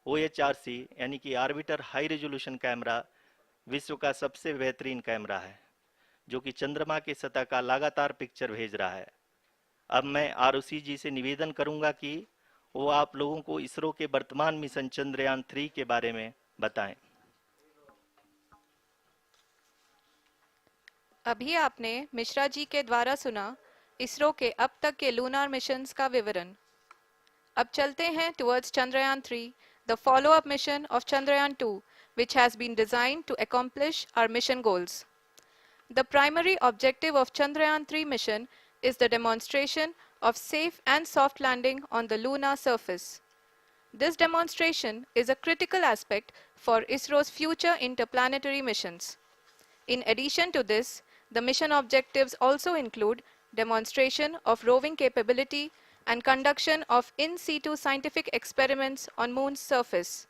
OHRC यानी कि orbiter high resolution camera विश्व का सबसे बेहतरीन कैमरा है, जो कि चंद्रमा की सतह का लगातार पिक्चर भेज रहा है। अब मैं आरुषि जी से निवेदन करूंगा कि वो आप लोगों को इसरो के वर्तमान मिशन चंद्रयान-3 के बारे में बताएं। अभी आपने मिश्रा जी के द्वारा सुना इसरो के अब तक के लूनार मिशंस का विवरण। अब चलते हैं towards Chandrayaan-3, the follow-up mission of Chandrayaan-2, which has been designed to accomplish our mission goals. The primary objective of Chandrayaan-3 mission is the demonstration of safe and soft landing on the lunar surface. This demonstration is a critical aspect for ISRO's future interplanetary missions. In addition to this, the mission objectives also include demonstration of roving capability and conduction of in situ scientific experiments on Moon's surface.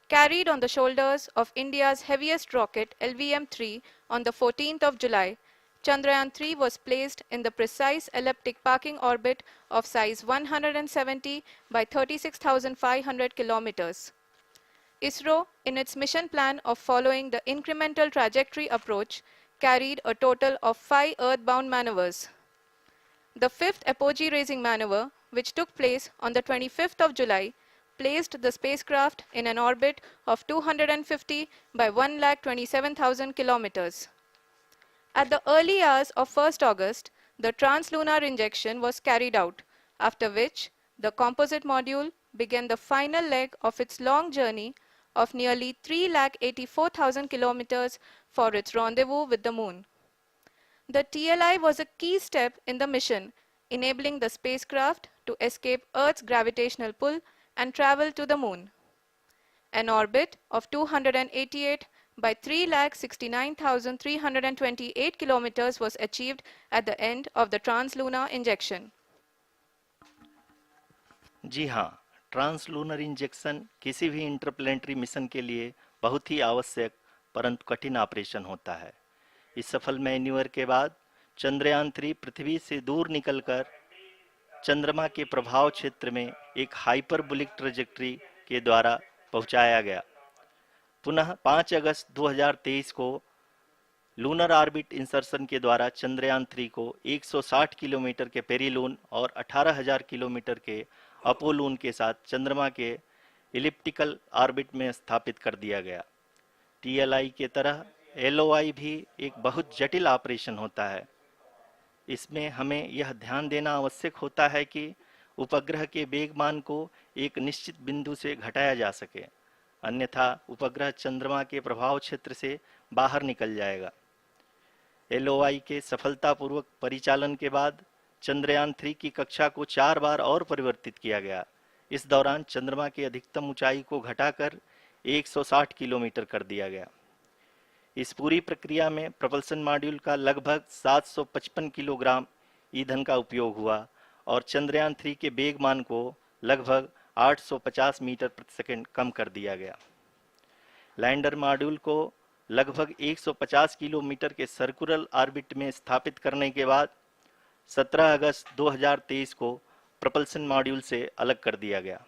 Carried on the shoulders of India's heaviest rocket LVM-3 on the 14th of July, Chandrayaan-3 was placed in the precise elliptic parking orbit of size 170 by 36,500 kilometers. ISRO, in its mission plan of following the incremental trajectory approach, carried a total of 5 earthbound maneuvers. The fifth apogee-raising maneuver, which took place on the 25th of July, placed the spacecraft in an orbit of 250 by 1,27,000 kilometers. At the early hours of 1st August, the translunar injection was carried out, after which the composite module began the final leg of its long journey of nearly 3,84,000 kilometers for its rendezvous with the Moon. The TLI was a key step in the mission, enabling the spacecraft to escape Earth's gravitational pull and travel to the Moon. An orbit of 288 by 3,69,328 kilometers was achieved at the end of the translunar injection. जी हाँ, translunar injection किसी भी interplanetary mission के लिए बहुत ही आवश्यक परंतु कठिन operation होता है। इस सफल मैन्यूवर के बाद चंद्रयान-3 पृथ्वी से दूर निकलकर चंद्रमा के प्रभाव क्षेत्र में एक हाइपरबोलिक ट्रेजेक्टरी के द्वारा पहुंचाया गया। पुनः 5 अगस्त 2023 को लूनर ऑर्बिट इंसर्शन के द्वारा चंद्रयान-3 को 160 किलोमीटर के पेरिलून और 18,000 किलोमीटर के अपोलून के साथ चंद्रमा के इलिप्टिकल ऑर्बिट में स्थापित कर दिया गया। टीएलआई के तरह एलओआई भी एक बहुत जटिल ऑपरेशन होता है। इसमें हमें यह ध्यान देना आवश्यक होता है कि उपग्रह के वेगमान को एक निश्चित बिंदु से घटाया जा सके, अन्यथा उपग्रह चंद्रमा के प्रभाव क्षेत्र से बाहर निकल जाएगा। एलओआई के सफलतापूर्वक परिचालन के बाद चंद्रयान-3 की कक्षा को 4 बार और परिवर्तित किया गया। इस दौरान चंद्रमा की अधिकतम ऊंचाई को घटाकर 160 किलोमीटर कर दिया गया। इस पूरी प्रक्रिया में प्रपल्सन मॉड्यूल का लगभग 755 किलोग्राम ईंधन का उपयोग हुआ और चंद्रयान-3 के वेगमान को लगभग 850 मीटर प्रति सेकंड कम कर दिया गया। लैंडर मॉड्यूल को लगभग 150 किलोमीटर के सर्कुलर ऑर्बिट में स्थापित करने के बाद 17 अगस्त 2023 को प्रपल्सन मॉड्यूल से अलग कर दिया गया।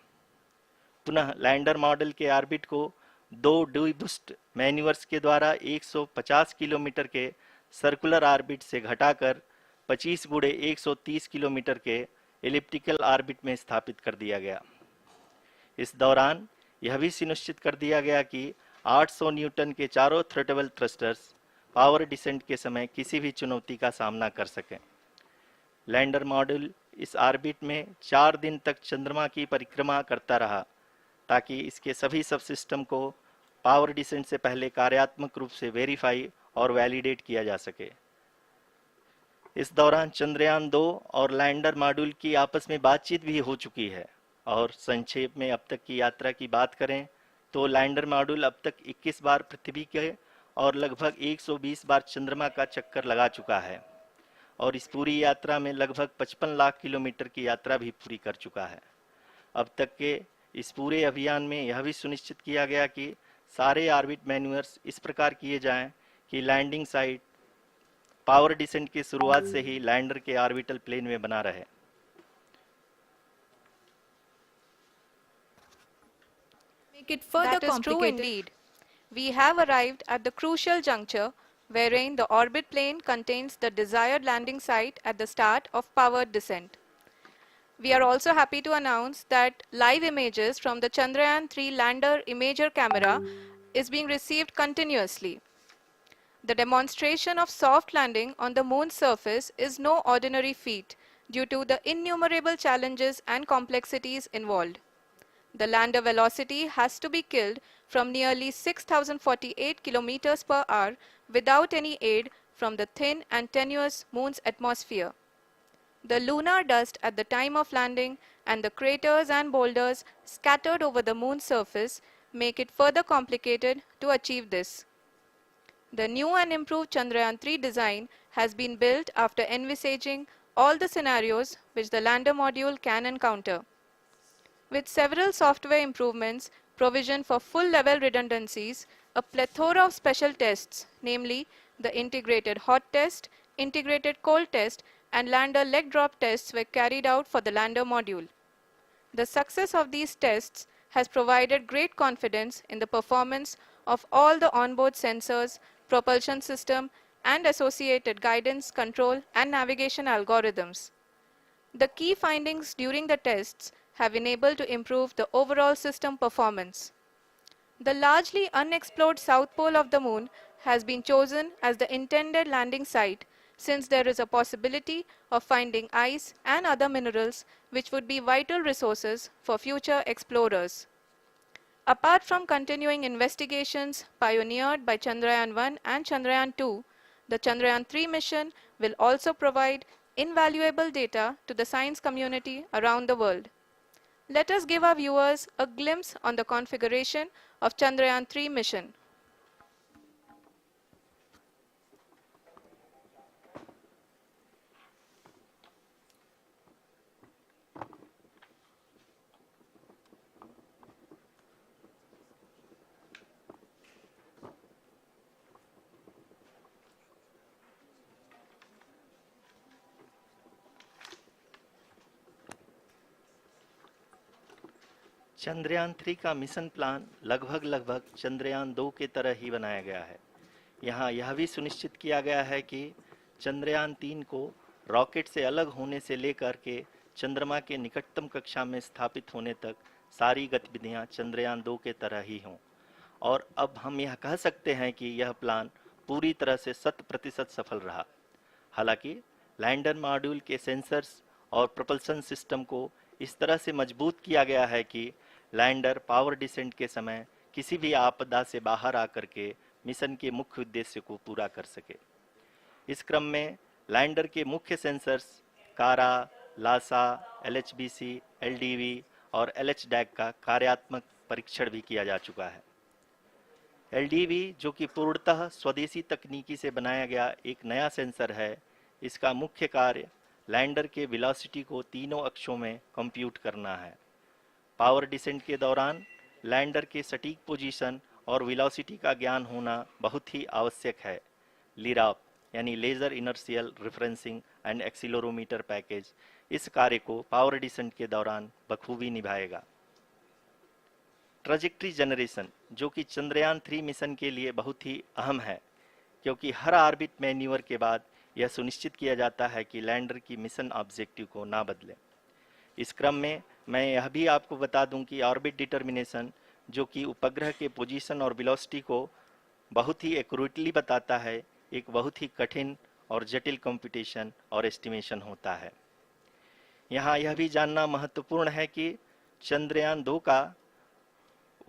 पुनः लैंडर मॉडल के ऑर्बिट को 2 डीबूस्ट मैन्यूवर्स के द्वारा 150 किलोमीटर के सर्कुलर ऑर्बिट से घटाकर 25 गुणे 130 किलोमीटर के एलिप्टिकल ऑर्बिट में स्थापित कर दिया गया। इस दौरान यह भी सुनिश्चित कर दिया गया कि 800 न्यूटन के चारों थ्रोटेबल थ्रस्टर्स पावर डिसेंट के समय किसी भी चुनौती का सामना कर सकें। लैंडर मॉड्यूल इस ऑर्बिट में 4 दिन तक चंद्रमा की परिक्रमा करता रहा ताकि इसके सभी सब सिस्टम को पावर डिसेंट से पहले कार्यात्मक रूप से वेरीफाई और वैलिडेट किया जा सके। इस दौरान चंद्रयान-2 और लैंडर मॉड्यूल की आपस में बातचीत भी हो चुकी है। और संक्षेप में अब तक की यात्रा की बात करें तो लैंडर मॉड्यूल अब तक 21 बार पृथ्वी के और लगभग 120 बार चंद्रमा का चक्कर लगा चुका है और इस पूरी यात्रा में लगभग 55 लाख किलोमीटर की यात्रा भी पूरी कर चुका है। अब तक के इस पूरे अभियान में यह भी सुनिश्चित किया गया कि सारे ऑर्बिट मैन्यूवर्स इस प्रकार किए जाएं कि लैंडिंग साइट पावर डिसेंट की शुरुआत से ही लैंडर के ऑर्बिटल प्लेन में बना रहे। make it further That is true complicated. indeed. We have arrived at the crucial juncture wherein the orbit plane contains the desired landing site at the start of powered descent. We are also happy to announce that live images from the Chandrayaan-3 lander imager camera is being received continuously. The demonstration of soft landing on the moon's surface is no ordinary feat due to the innumerable challenges and complexities involved. The lander velocity has to be killed from nearly 6,048 kilometers per hour without any aid from the thin and tenuous moon's atmosphere. The lunar dust at the time of landing and the craters and boulders scattered over the moon's surface make it further complicated to achieve this. The new and improved Chandrayaan-3 design has been built after envisaging all the scenarios which the lander module can encounter. With several software improvements, provision for full-level redundancies, a plethora of special tests, namely the integrated hot test, integrated cold test, and lander leg drop tests were carried out for the lander module. The success of these tests has provided great confidence in the performance of all the onboard sensors, propulsion system, and associated guidance, control, and navigation algorithms. The key findings during the tests have enabled to improve the overall system performance. The largely unexplored south pole of the moon has been chosen as the intended landing site since there is a possibility of finding ice and other minerals which would be vital resources for future explorers. Apart from continuing investigations pioneered by Chandrayaan-1 and Chandrayaan-2, the Chandrayaan-3 mission will also provide invaluable data to the science community around the world. Let us give our viewers a glimpse on the configuration of Chandrayaan-3 mission. Chandrayaan 3 का mission plan लगभग चंद्रयान 2 की तरह ही बनाया गया है। यहाँ यह भी सुनिश्चित किया गया है कि चंद्रयान 3 को रॉकेट से अलग होने से लेकर के चंद्रमा के निकटतम कक्षा में स्थापित होने तक सारी गतिविधियां चंद्रयान 2 के तरह ही हों। और अब हम यह कह सकते हैं कि यह प्लान पूरी तरह से 100% सफल रहा। हालांकि लैंडर मॉड्यूल के सेंसर्स और propulsion सिस्टम को इस तरह से मजबूत किया गया है कि लैंडर पावर डिसेंट के समय किसी भी आपदा से बाहर आकर के मिशन के मुख्य उद्देश्य को पूरा कर सके। इस क्रम में लैंडर के मुख्य सेंसर्स कारा, लासा, LHBC, LDV और LHDAC का कार्यात्मक परीक्षण भी किया जा चुका है। LDV जो कि पूर्णतः स्वदेशी तकनीकी से बनाया गया एक नया सेंसर है, इसका मुख्य कार्य लैंडर के वेलोसिटी को तीनों अक्षों में कंप्यूट करना है। पावर डिसेंट के दौरान लैंडर के सटीक पोजीशन और वेलोसिटी का ज्ञान होना बहुत ही आवश्यक है। लिराप यानी laser inertial referencing and accelerometer package इस कार्य को पावर डिसेंट के दौरान बखूबी निभाएगा। ट्रैजेक्टरी जनरेशन जो कि चंद्रयान 3 मिशन के लिए बहुत ही अहम है, क्योंकि हर ऑर्बिट मैन्यूवर के बाद यह सुनिश्चित किया जाता है कि लैंडर की मिशन ऑब्जेक्टिव को ना बदले। इस क्रम में मैं यह भी आपको बता दूं कि ऑर्बिट डिटर्मिनेशन जो कि उपग्रह के पोजीशन और वेलोसिटी को बहुत ही एक्यूरेटली बताता है, एक बहुत ही कठिन और जटिल कंप्यूटेशन और एस्टिमेशन होता है। यहाँ यह भी जानना महत्वपूर्ण है कि चंद्रयान 2 का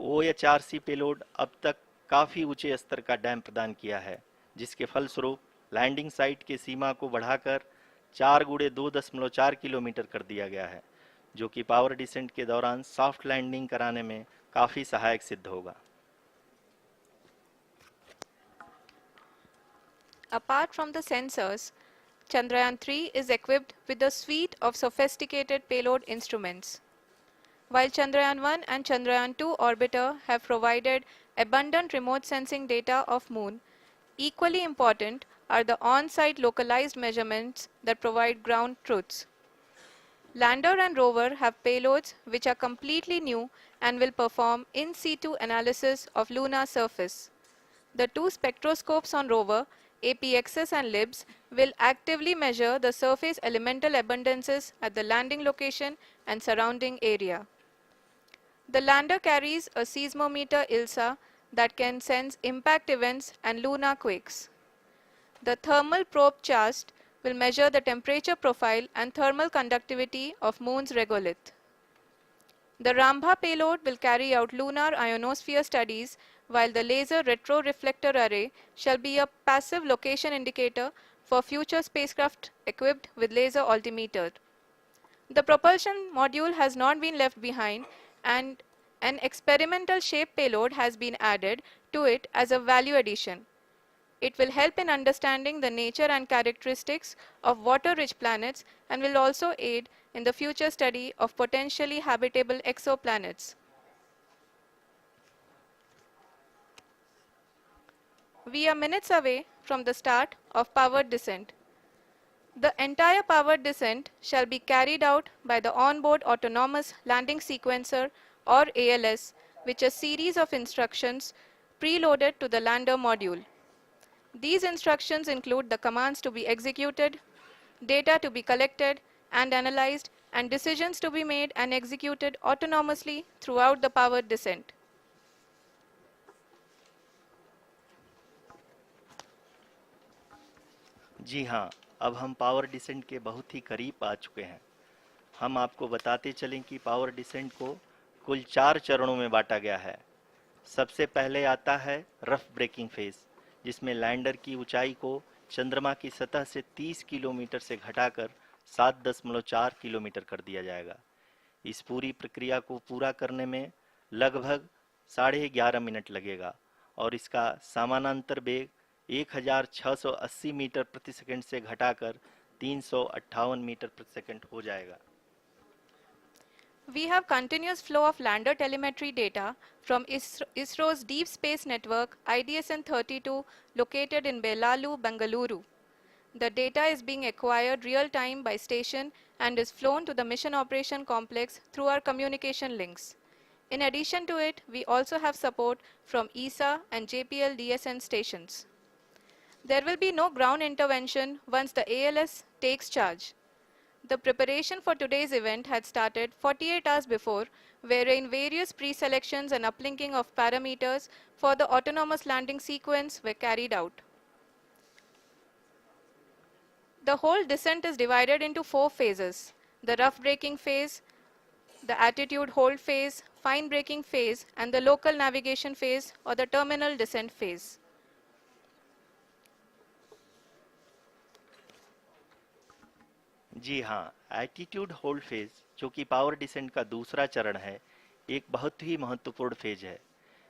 OHRC पेलोड अब तक काफ़ी ऊंचे स्तर का डैम प्रदान किया है, जिसके फलस्वरूप लैंडिंग साइट की सीमा को बढ़ाकर 4 गुणे 2.4 किलोमीटर कर दिया गया है, जो कि पावर डिसेंट के दौरान सॉफ्ट लैंडिंग कराने में काफ़ी सहायक सिद्ध होगा। Apart from the sensors, Chandrayaan-3 is equipped with a suite of sophisticated payload instruments. While Chandrayaan-1 and Chandrayaan-2 orbiter have provided abundant remote sensing data of Moon, equally important are the on-site localized measurements that provide ground truths. Lander and rover have payloads which are completely new and will perform in situ analysis of lunar surface. The two spectroscopes on rover, APXS and LIBS, will actively measure the surface elemental abundances at the landing location and surrounding area. The lander carries a seismometer ILSA that can sense impact events and lunar quakes. The thermal probe CHAST will measure the temperature profile and thermal conductivity of Moon's regolith. The Rambha payload will carry out lunar ionosphere studies, while the laser retroreflector array shall be a passive location indicator for future spacecraft equipped with laser altimeter. The propulsion module has not been left behind, and an experimental shape payload has been added to it as a value addition. It will help in understanding the nature and characteristics of water-rich planets and will also aid in the future study of potentially habitable exoplanets. We are minutes away from the start of powered descent. The entire powered descent shall be carried out by the onboard autonomous landing sequencer or ALS, which is a series of instructions preloaded to the lander module. These instructions include the commands to be executed, data to be collected and analyzed, and decisions to be made and executed autonomously throughout the powered descent. जी हाँ, अब हम power descent के बहुत ही करीब आ चुके हैं। हम आपको बताते चलें कि पावर डिसेंट को कुल 4 चरणों में बांटा गया है। सबसे पहले आता है रफ ब्रेकिंग फेज, जिसमें लैंडर की ऊंचाई को चंद्रमा की सतह से 30 किलोमीटर से घटाकर 7.4 किलोमीटर कर दिया जाएगा। इस पूरी प्रक्रिया को पूरा करने में लगभग 11.5 मिनट लगेगा और इसका समानांतर वेग 1680 मीटर प्रति सेकंड से घटाकर 358 मीटर प्रति सेकंड हो जाएगा। We have continuous flow of lander telemetry data from ISRO's Deep Space Network IDSN-32 located in Belalu, Bengaluru. The data is being acquired real-time by station and is flown to the Mission Operation Complex through our communication links. In addition to it, we also have support from ESA and JPL DSN stations. There will be no ground intervention once the ALS takes charge. The preparation for today's event had started 48 hours before, wherein various pre-selections and uplinking of parameters for the autonomous landing sequence were carried out. The whole descent is divided into 4 phases: the rough braking phase, the attitude hold phase, fine braking phase, and the local navigation phase or the terminal descent phase. जी हाँ, attitude hold phase, जो कि power descent का दूसरा चरण है, एक बहुत ही महत्वपूर्ण फेज है।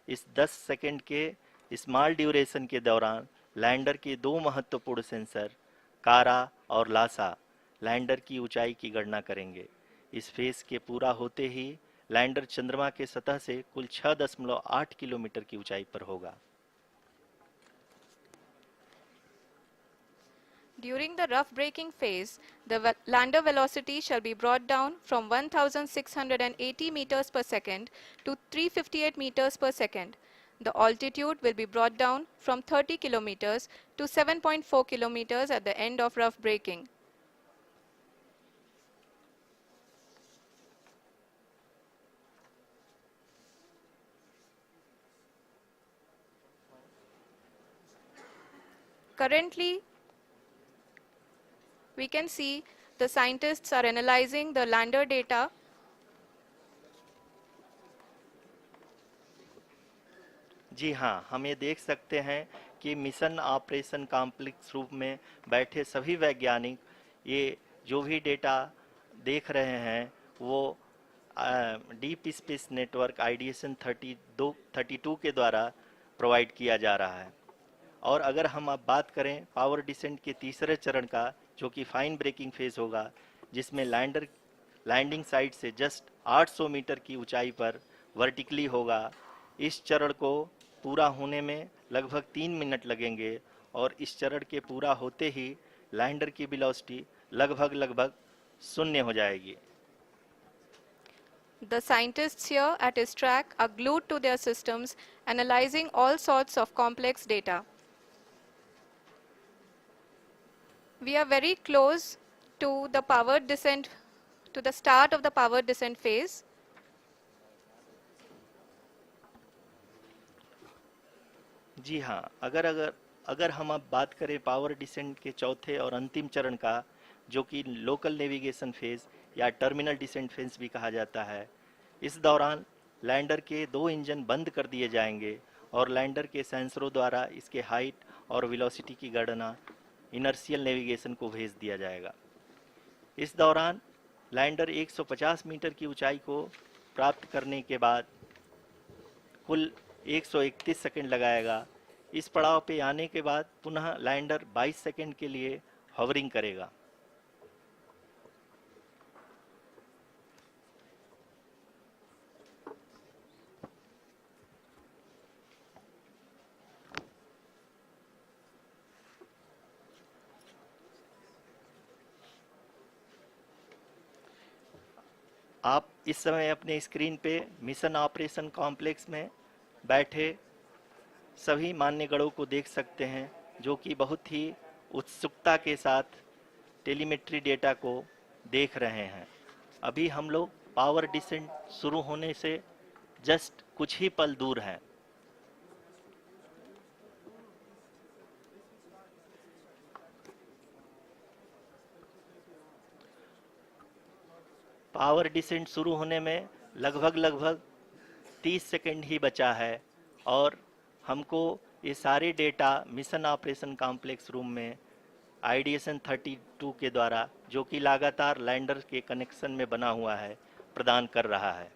इस 10 सेकंड के स्मॉल ड्यूरेशन के दौरान लैंडर के दो महत्वपूर्ण सेंसर कारा और लासा लैंडर की ऊंचाई की गणना करेंगे। इस फेज के पूरा होते ही लैंडर चंद्रमा के सतह से कुल 6.8 किलोमीटर की ऊंचाई पर होगा। During the rough braking phase, the lander velocity shall be brought down from 1680 meters per second to 358 meters per second. The altitude will be brought down from 30 kilometers to 7.4 kilometers at the end of rough braking. Currently, we can see the scientists are analyzing the lander data. जी हाँ, हम ये देख सकते हैं कि mission operation complex रूप में बैठे सभी वैज्ञानिक ये जो भी डेटा देख रहे हैं वो डीप स्पेस नेटवर्क आईडीएसएन 32 के द्वारा प्रोवाइड किया जा रहा है। और अगर हम अब बात करें पावर डिसेंट के तीसरे चरण का, जो कि फाइन ब्रेकिंग फेज होगा, जिसमें लैंडिंग साइट से जस्ट 800 मीटर की ऊंचाई पर वर्टिकली होगा। इस चरण को पूरा होने में लगभग 3 मिनट लगेंगे और इस चरण के पूरा होते ही लैंडर की वेलोसिटी लगभग 0 हो जाएगी। The scientists here at his track are glued to their systems, analyzing all sorts of complex data. We are very close to the powered descent, to the start of the powered descent phase. जी हाँ, अगर अगर अगर हम अब बात करें power descent के चौथे और अंतिम चरण का, जो कि लोकल नेविगेशन फेज या टर्मिनल डिसेंट फेज भी कहा जाता है, इस दौरान लैंडर के दो इंजन बंद कर दिए जाएंगे और लैंडर के सेंसरों द्वारा इसके हाइट और वेलोसिटी की गणना इनर्शियल नेविगेशन को भेज दिया जाएगा। इस दौरान लैंडर 150 मीटर की ऊंचाई को प्राप्त करने के बाद कुल 131 सेकंड लगाएगा। इस पड़ाव पे आने के बाद पुनः लैंडर 22 सेकंड के लिए हॉवरिंग करेगा। आप इस समय अपने स्क्रीन पे मिशन ऑपरेशन कॉम्प्लेक्स में बैठे सभी मान्यगणों को देख सकते हैं, जो कि बहुत ही उत्सुकता के साथ टेलीमेट्री डेटा को देख रहे हैं। अभी हम लोग पावर डिसेंट शुरू होने से जस्ट कुछ ही पल दूर हैं। पावर डिसेंट शुरू होने में लगभग 30 सेकंड ही बचा है और हमको ये सारे data mission operation complex room में आईडीएसएन 32 के द्वारा, जो कि लगातार लैंडर के कनेक्शन में बना हुआ है, प्रदान कर रहा है।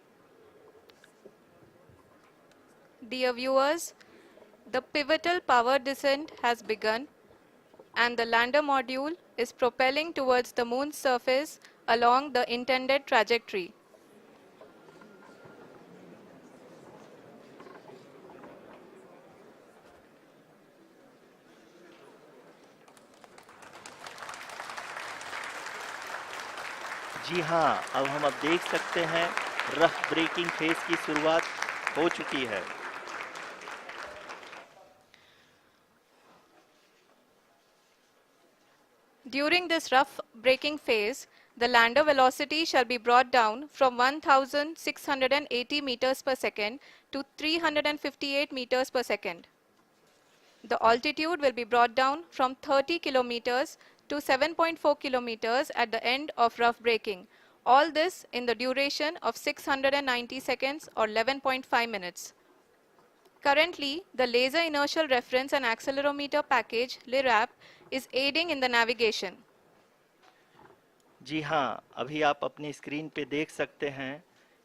Dear viewers, the pivotal power descent has begun and the lander module is propelling towards the moon's surface along the intended trajectory. जी हाँ, अब देख सकते हैं रफ ब्रेकिंग फेज की शुरुआत हो चुकी है। During this rough braking phase, the lander velocity shall be brought down from 1680 meters per second to 358 meters per second. The altitude will be brought down from 30 kilometers to 7.4 kilometers at the end of rough braking. All this in the duration of 690 seconds or 11.5 minutes. Currently, the Laser Inertial Reference and Accelerometer package (LIRAP) is aiding in the navigation. जी हाँ, अभी आप अपनी screen पे देख सकते हैं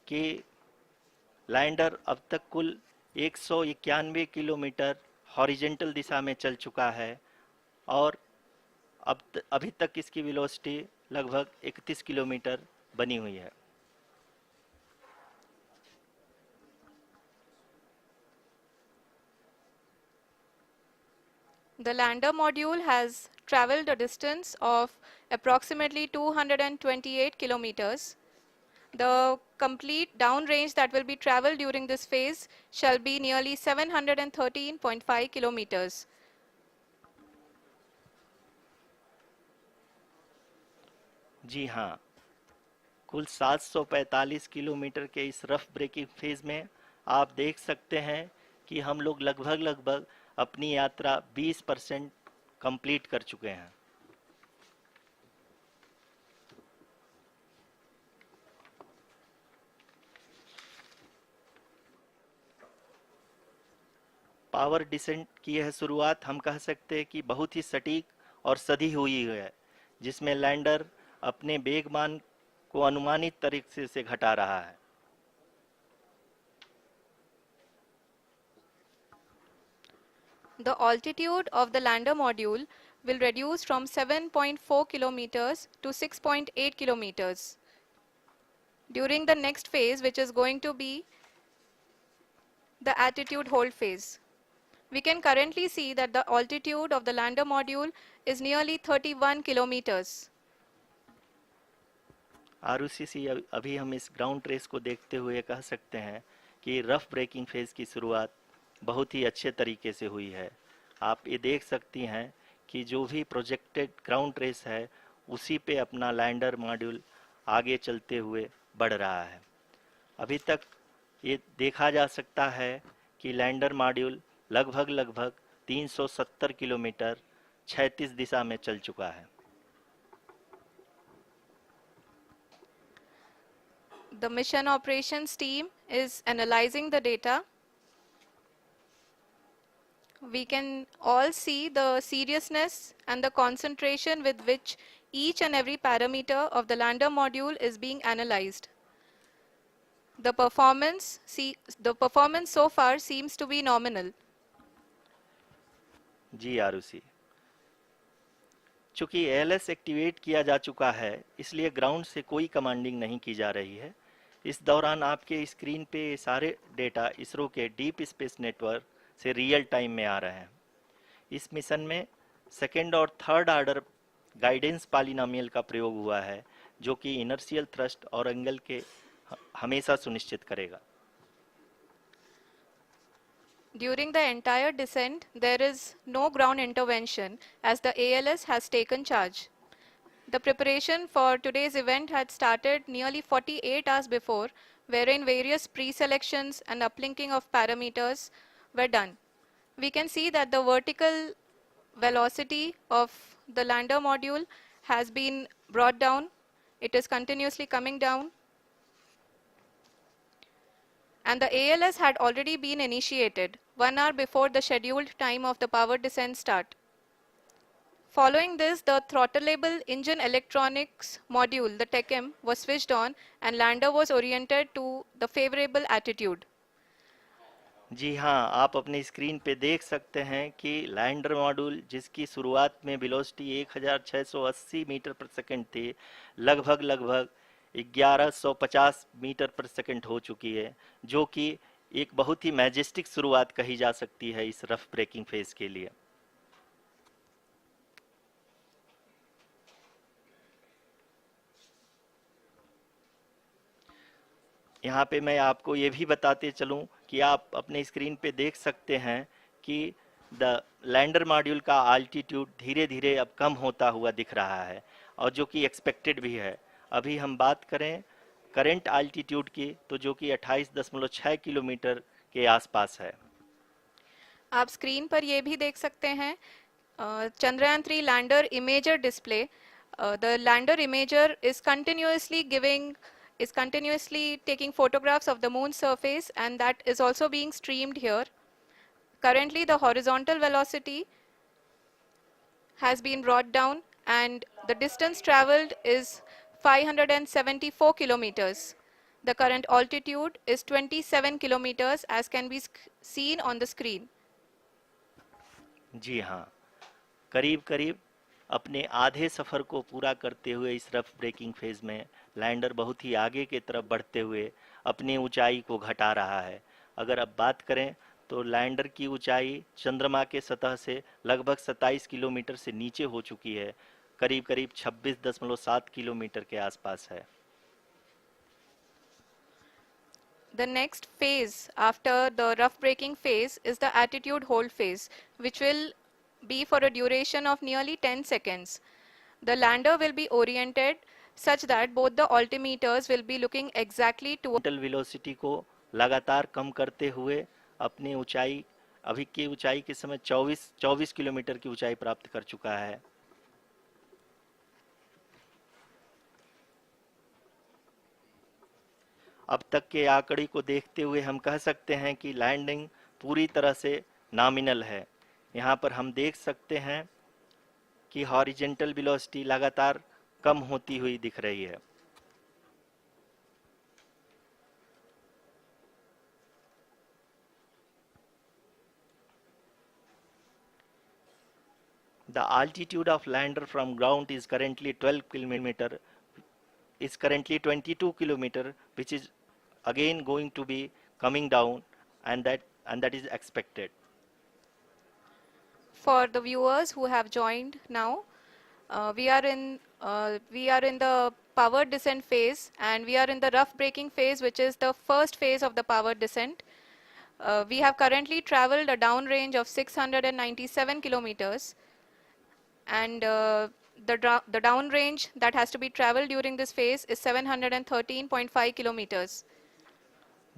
कि lander अब तक कुल 191 किलोमीटर हॉरिजेंटल दिशा में चल चुका है और अभी तक इसकी वेलोसिटी लगभग 31 किलोमीटर बनी हुई है। The lander module has traveled a distance of approximately 228 kilometers. The complete downrange that will be traveled during this phase shall be nearly 713.5 kilometers. जी हाँ, कुल 745 किलोमीटर के इस रफ ब्रेकिंग फेज में आप देख सकते हैं कि हम लोग लगभग अपनी यात्रा 20% कंप्लीट कर चुके हैं। पावर डिसेंट की यह शुरुआत हम कह सकते हैं कि बहुत ही सटीक और सधी हुई है, जिसमें लैंडर अपने वेगमान को अनुमानित तरीके से घटा रहा है। The altitude of the lander module will reduce from 7.4 kilometers to 6.8 kilometers. During the next phase, which is going to be the attitude hold phase. We can currently see that the altitude of the lander module is nearly 31 kilometers. Arushi, अभी हम इस ground race को देखते हुए कह सकते हैं कि रफ ब्रेकिंग फेज की शुरुआत बहुत ही अच्छे तरीके से हुई है। आप ये देख सकती हैं कि जो भी प्रोजेक्टेड ग्राउंड रेस है उसी पे अपना लैंडर मॉड्यूल आगे चलते हुए बढ़ रहा है। अभी तक ये देखा जा सकता है कि लैंडर मॉड्यूल लगभग लगभग 370 किलोमीटर क्षैतिज दिशा में चल चुका है। The mission operations team is analyzing the data. We can all see the seriousness and the concentration with which each and every parameter of the lander module is being analyzed. The performance so far seems to be nominal. जी आरुषि, चूंकि ALS activate किया जा चुका है इसलिए ground से कोई commanding नहीं की जा रही है। इस दौरान आपके स्क्रीन पे ये सारे डेटा इसरो के डीप स्पेस नेटवर्क से रियल टाइम में आ रहे हैं। इस मिशन में सेकेंड और थर्ड ऑर्डर गाइडेंस पॉलिनोमियल का प्रयोग हुआ है जो कि इनर्शियल थ्रस्ट और एंगल के हमेशा सुनिश्चित करेगा। During the entire descent, there is no ground intervention as the ALS has taken charge. The preparation for today's event had started nearly 48 hours before, wherein various pre-selections and uplinking of parameters were done. We can see that the vertical velocity of the lander module has been brought down. It is continuously coming down. And the ALS had already been initiated 1 hour before the scheduled time of the power descent start. Following this, the throttleable engine electronics module, the TECM, was switched on and lander was oriented to the favorable attitude. जी हाँ, आप अपनी screen पे देख सकते हैं कि lander module जिसकी शुरुआत में वेलोसिटी 1680 मीटर पर सेकंड थी, लगभग लगभग 1150 मीटर पर सेकंड हो चुकी है, जो कि एक बहुत ही मैजेस्टिक शुरुआत कही जा सकती है इस रफ ब्रेकिंग फेज के लिए। यहाँ पे मैं आपको ये भी बताते चलूँ कि आप अपने स्क्रीन पे देख सकते हैं कि द लैंडर मॉड्यूल का आल्टीट्यूड धीरे धीरे अब कम होता हुआ दिख रहा है और जो कि एक्सपेक्टेड भी है। अभी हम बात करें करंट आल्टीट्यूड की तो जो कि 28.6 किलोमीटर के आसपास है। आप स्क्रीन पर ये भी देख सकते हैं Chandrayaan-3 lander imager display. The lander imager is continuously taking photographs of the moon's surface, and that is also being streamed here. Currently, the horizontal velocity has been brought down, and the distance traveled is 574 kilometers. The current altitude is 27 kilometers, as can be seen on the screen. जी हाँ, करीब करीब अपने आधे सफ़र को पूरा करते हुए इस रफ ब्रेकिंग फेज में लैंडर बहुत ही आगे की तरफ बढ़ते हुए अपनी ऊंचाई को घटा रहा है। अगर अब बात करें तो लैंडर की ऊंचाई चंद्रमा के सतह से लगभग 27 किलोमीटर से नीचे हो चुकी है, करीब करीब 26.7 किलोमीटर के आसपास है। The next phase after the rough braking phase is the attitude hold phase, which will be for a duration of nearly 10 seconds. The lander will be oriented such that both the altimeters will be looking exactly towards total velocity को लगातार कम करते हुए अपनी ऊंचाई अभी की ऊंचाई के समय 24 किलोमीटर की ऊंचाई प्राप्त कर चुका है। अब तक के आंकड़े को देखते हुए हम कह सकते हैं कि लैंडिंग पूरी तरह से नॉमिनल है। यहाँ पर हम देख सकते हैं कि हॉरिजेंटल वेलोसिटी लगातार कम होती हुई दिख रही है। The altitude of lander from ground is currently 12 kilometer, is currently 22 kilometer, which is again going to be coming down, and that is expected. for the viewers who have joined now. We are in the power descent phase, and we are in the rough braking phase, which is the first phase of the power descent. We have currently traveled a downrange of 697 kilometers, and the downrange that has to be traveled during this phase is 713.5 kilometers.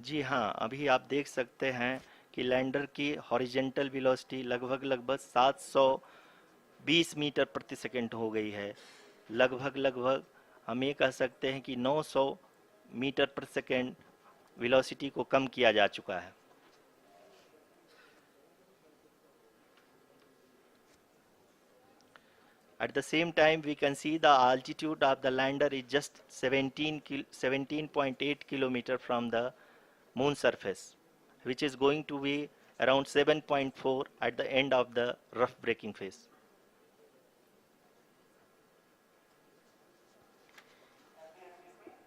जी हाँ, अभी आप देख सकते हैं कि lander की horizontal velocity लगभग लगभग 720 मीटर प्रति सेकंड हो गई है। लगभग लगभग हम ये कह सकते हैं कि 900 मीटर प्रति सेकंड वेलोसिटी को कम किया जा चुका है। At the same time, we can see the altitude of the lander is just 17.8 kilometer from the moon surface, which is going to be around 7.4 at the end of the rough braking phase.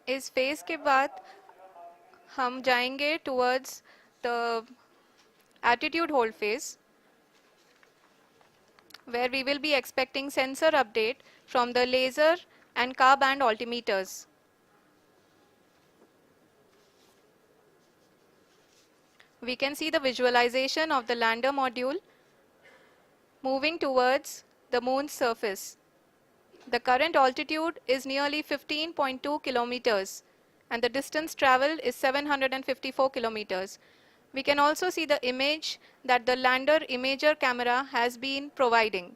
इस phase के बाद हम जाएंगे towards the attitude hold phase, where we will be expecting sensor update from the laser and car band altimeters. We can see the visualization of the lander module moving towards the moon's surface. The current altitude is nearly 15.2 kilometers, and the distance traveled is 754 kilometers. We can also see the image that the lander imager camera has been providing.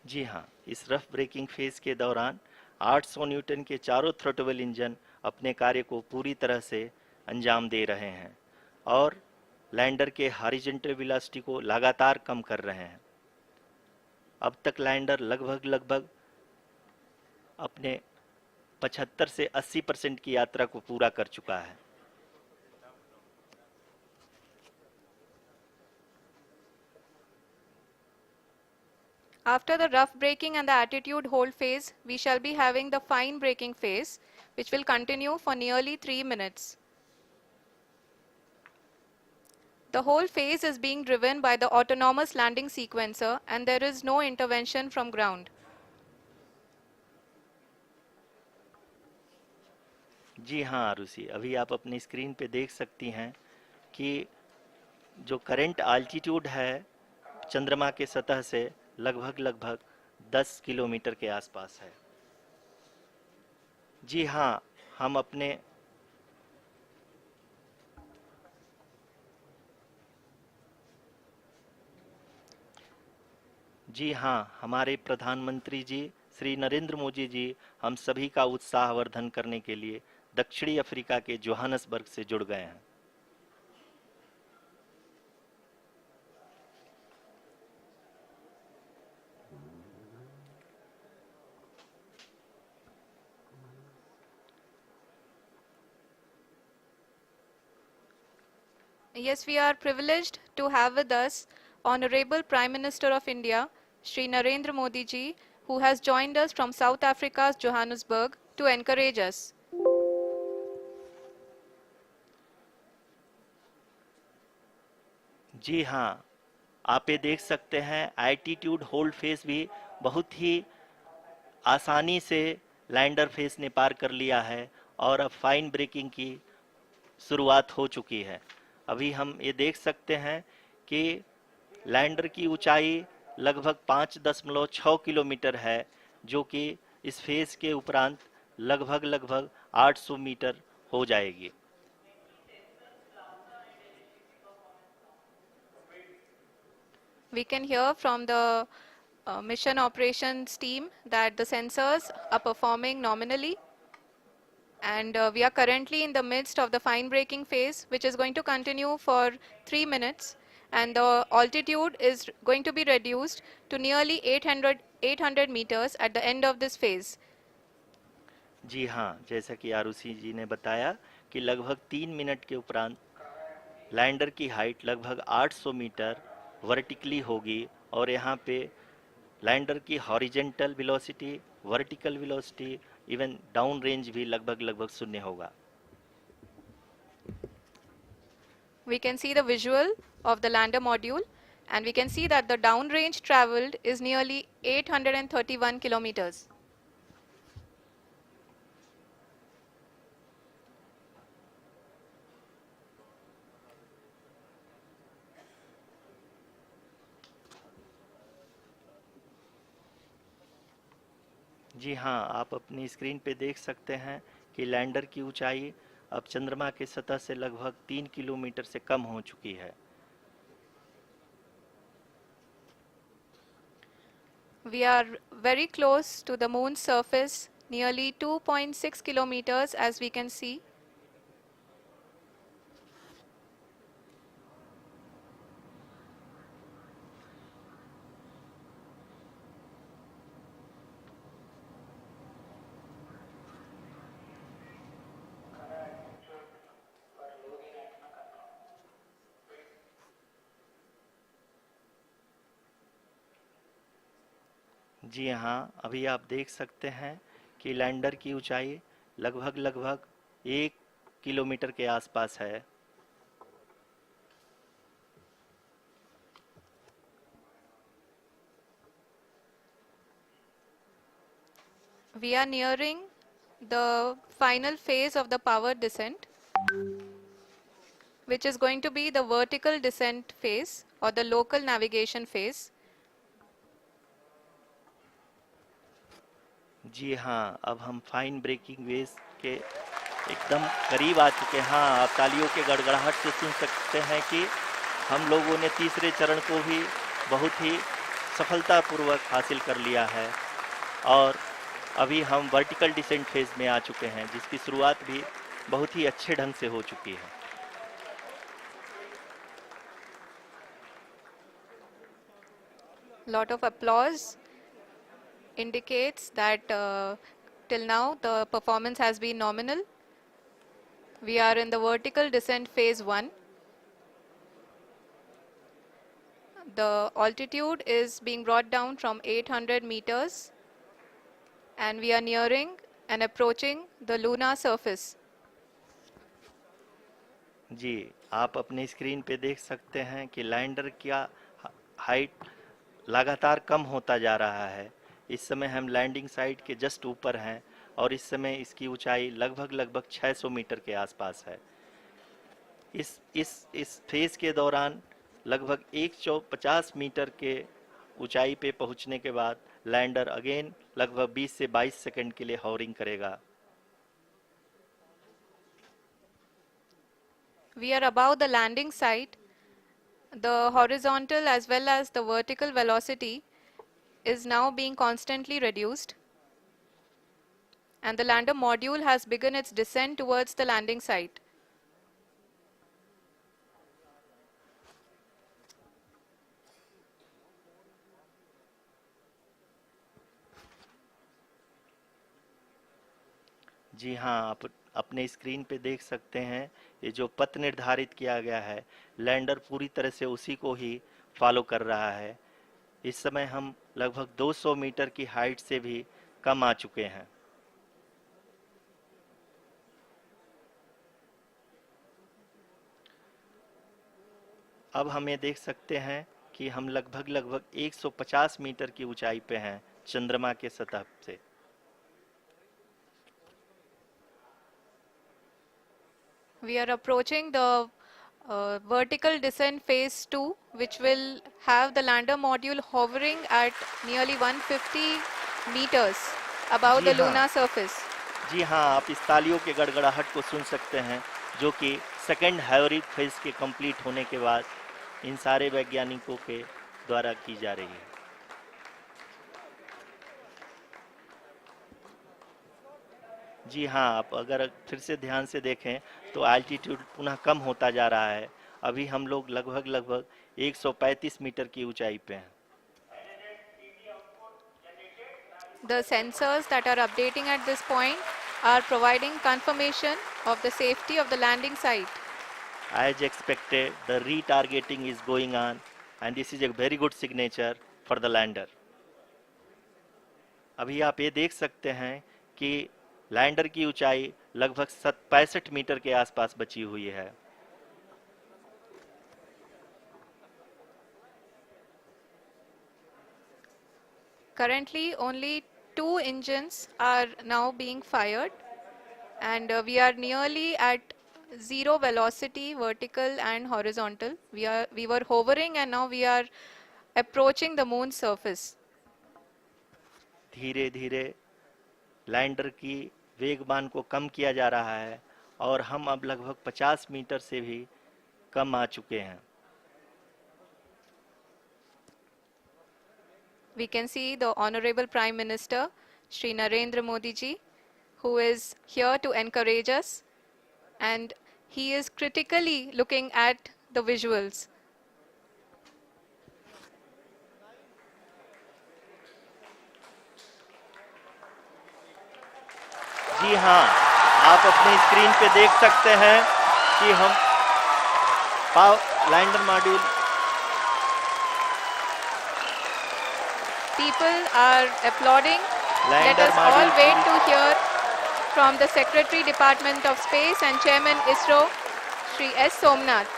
जी हाँ, इस rough breaking phase के दौरान 800 Newton के चारों throttle engine अपने कार्य को पूरी तरह से अंजाम दे रहे हैं और लैंडर के हॉरिजॉन्टल वेलोसिटी को लगातार कम कर रहे हैं। अब तक लैंडर लगभग लगभग अपने 75 से 80% की यात्रा को पूरा कर चुका है। After the rough braking and the attitude hold phase, we shall be having the fine braking phase, which will continue for nearly 3 minutes. The whole phase is being driven by the autonomous landing sequencer, and there is no intervention from ground. जी हाँ आरुषि, अभी आप अपनी screen पे देख सकती हैं कि जो करंट आल्टीट्यूड है चंद्रमा के सतह से लगभग लगभग 10 किलोमीटर के आसपास है। जी हाँ, हम अपने जी हाँ, हमारे प्रधानमंत्री जी श्री नरेंद्र मोदी जी हम सभी का उत्साहवर्धन करने के लिए दक्षिणी अफ्रीका के जोहानसबर्ग से जुड़ गए हैं। Yes, we are privileged to have with us Honorable Prime Minister of India, Shri Narendra Modi ji, who has joined us from South Africa's Johannesburg to encourage us. जी हाँ, आप ये देख सकते हैं एल्टीट्यूड होल्ड फेस भी बहुत ही आसानी से लैंडर फेस ने पार कर लिया है और अब फाइन ब्रेकिंग की शुरुआत हो चुकी है। अभी हम ये देख सकते हैं कि लैंडर की ऊंचाई लगभग 5.6 किलोमीटर है, जो कि इस फेज के उपरांत लगभग लगभग 800 मीटर हो जाएगी। We can hear from the mission operations team that the sensors are performing nominally, and we are currently in the midst of the fine braking phase, which is going to continue for 3 minutes, and the altitude is going to be reduced to nearly 800 meters at the end of this phase. जी हाँ, जैसा कि आरुषि जी ने बताया कि लगभग 3 minute के उपरांत lander की हाइट लगभग 800 मीटर वर्टिकली होगी और यहाँ पे लैंडर की horizontal velocity, vertical velocity, even down range भी लगभग लगभग शून्य होगा। We can see the visual of the lander module, and we can see that the downrange traveled is nearly 831 kilometers. जी हाँ, आप अपनी स्क्रीन पे देख सकते हैं कि लैंडर की ऊंचाई अब चंद्रमा की सतह से लगभग 3 किलोमीटर से कम हो चुकी है। We are very close to the moon's surface, nearly 2.6 kilometers as we can see. जी हाँ, अभी आप देख सकते हैं कि लैंडर की ऊंचाई लगभग लगभग 1 किलोमीटर के आसपास है। We are nearing the final phase of the power descent, which is going to be the vertical descent phase or the local navigation phase. जी हाँ, अब हम फाइन ब्रेकिंग वेव्स के एकदम करीब आ चुके हैं। हाँ, आप तालियों के गड़गड़ाहट से सुन सकते हैं कि हम लोगों ने तीसरे चरण को भी बहुत ही सफलतापूर्वक हासिल कर लिया है और अभी हम वर्टिकल डिसेंट फेज में आ चुके हैं, जिसकी शुरुआत भी बहुत ही अच्छे ढंग से हो चुकी है। Lot of applause indicates that till now the performance has been nominal. We are in the vertical descent phase 1. The altitude is being brought down from 800 meters and we are nearing and approaching the lunar surface. जी, आप अपनी screen पे देख सकते हैं कि lander का height लगातार कम होता जा रहा है। इस समय हम लैंडिंग साइट के जस्ट ऊपर हैं और इस समय इसकी ऊंचाई लगभग लगभग 600 मीटर के आसपास है। इस फेज के दौरान लगभग 150 मीटर के ऊंचाई पे पहुंचने के बाद लैंडर अगेन लगभग 20 से 22 सेकंड के लिए हॉवरिंग करेगा। We are above the landing site. The horizontal as well as the vertical velocity is now being constantly reduced and the lander module has begun its descent towards the landing site. जी हाँ, आप अपने screen पे देख सकते हैं ये जो पथ निर्धारित किया गया है, लैंडर पूरी तरह से उसी को ही फॉलो कर रहा है। इस समय हम लगभग 200 मीटर की हाइट से भी कम आ चुके हैं। अब हम ये देख सकते हैं कि हम लगभग लगभग 150 मीटर की ऊंचाई पे हैं चंद्रमा के सतह से। We are approaching the vertical descent phase 2, which will have the lander module hovering at nearly 150 meters above ji the हाँ, lunar surface. जी हाँ, आप इस तालियों के गड़गड़ाहट को सुन सकते हैं, जो कि सेकंड हैवरिक फेज के कंप्लीट होने के बाद इन सारे वैज्ञानिकों के द्वारा की जा रही है। जी हाँ, आप अगर फिर से ध्यान से देखें तो एल्टीट्यूड पुनः कम होता जा रहा है। अभी हम लोग लगभग लगभग 135 मीटर की ऊंचाई पे हैं। The sensors that are updating at this point are providing confirmation of the safety of the landing site. As expected, the retargeting is going on and this is a very good signature for the lander. अभी आप ये देख सकते हैं कि lander की ऊंचाई लगभग 65 मीटर के आसपास बची हुई है। Currently, only 2 engines are now being fired, and we are nearly at zero velocity, vertical and horizontal. We were hovering, and now we are approaching the moon's surface. धीरे धीरे लैंडर की वेगमान को कम किया जा रहा है और हम अब लगभग 50 मीटर से भी कम आ चुके हैं। We can see the Honorable Prime Minister, Shri Narendra Modi ji, who is here to encourage us, and he is critically looking at the visuals. जी हाँ, आप अपनी स्क्रीन पे देख सकते हैं कि हम lander module People are applauding. Let lander us all module wait to hear from the Secretary Department of Space and Chairman ISRO, Shri S. Somnath.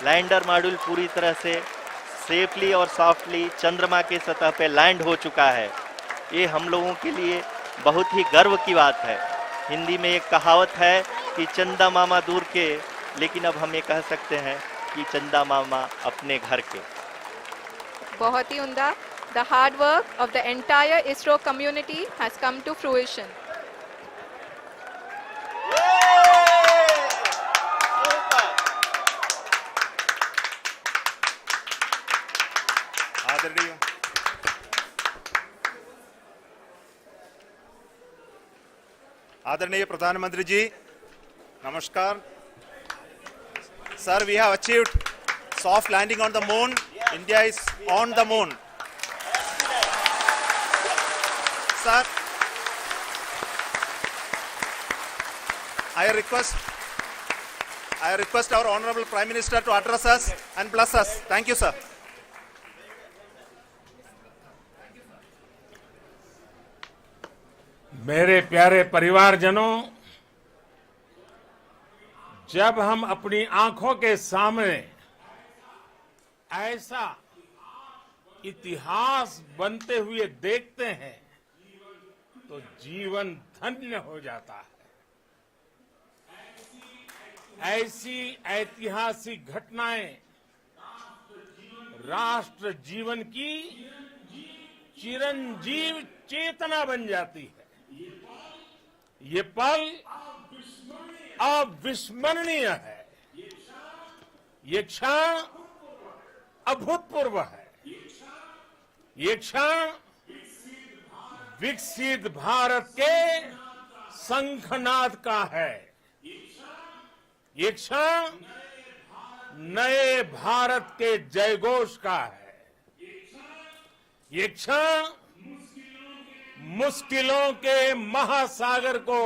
Lander module पूरी तरह से सेफली और सॉफ्टली चंद्रमा के सतह पे लैंड हो चुका है। ये हम लोगों के लिए बहुत ही गर्व की बात है। हिंदी में एक कहावत है कि चंदा मामा दूर के, लेकिन अब हम ये कह सकते हैं कि चंदा मामा अपने घर के। बहुत ही उम्दा. The hard work of the entire ISRO community has come to fruition. आदरणीय आदरणीय प्रधानमंत्री जी, नमस्कार. Sir, we have achieved soft landing on the moon. India is on the moon. Sir, I request our Honorable Prime Minister to address us and bless us. Thank you, sir. मेरे प्यारे परिवारजनों, जब हम अपनी आंखों के सामने ऐसा इतिहास बनते हुए देखते हैं तो जीवन धन्य हो जाता है। ऐसी ऐतिहासिक घटनाएं राष्ट्र जीवन की चिरंजीव चेतना बन जाती है। ये पल अविस्मरणीय है। ये क्षण अभूतपूर्व है। ये क्षण विकसित भारत के शंखनाद का है। ये क्षण नए भारत के जयघोष का है। ये क्षण मुश्किलों के महासागर को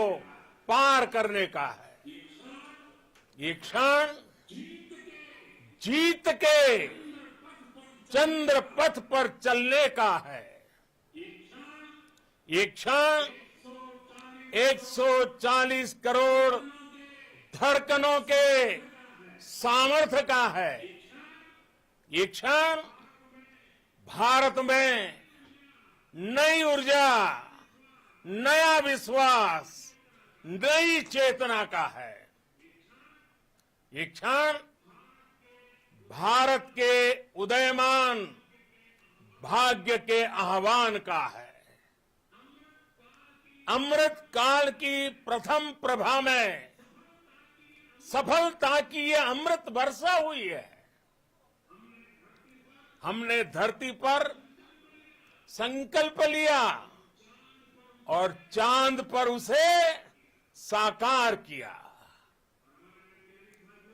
पार करने का है। ये क्षण जीत के चंद्र पथ पर चलने का है। ये क्षण 140 करोड़ धड़कनों के सामर्थ्य का है। ये क्षण भारत में नई ऊर्जा, नया विश्वास, नई चेतना का है। ये क्षण भारत के उदयमान भाग्य के आह्वान का है। अमृत काल की प्रथम प्रभा में सफलता की ये अमृत वर्षा हुई है। हमने धरती पर संकल्प लिया और चांद पर उसे साकार किया।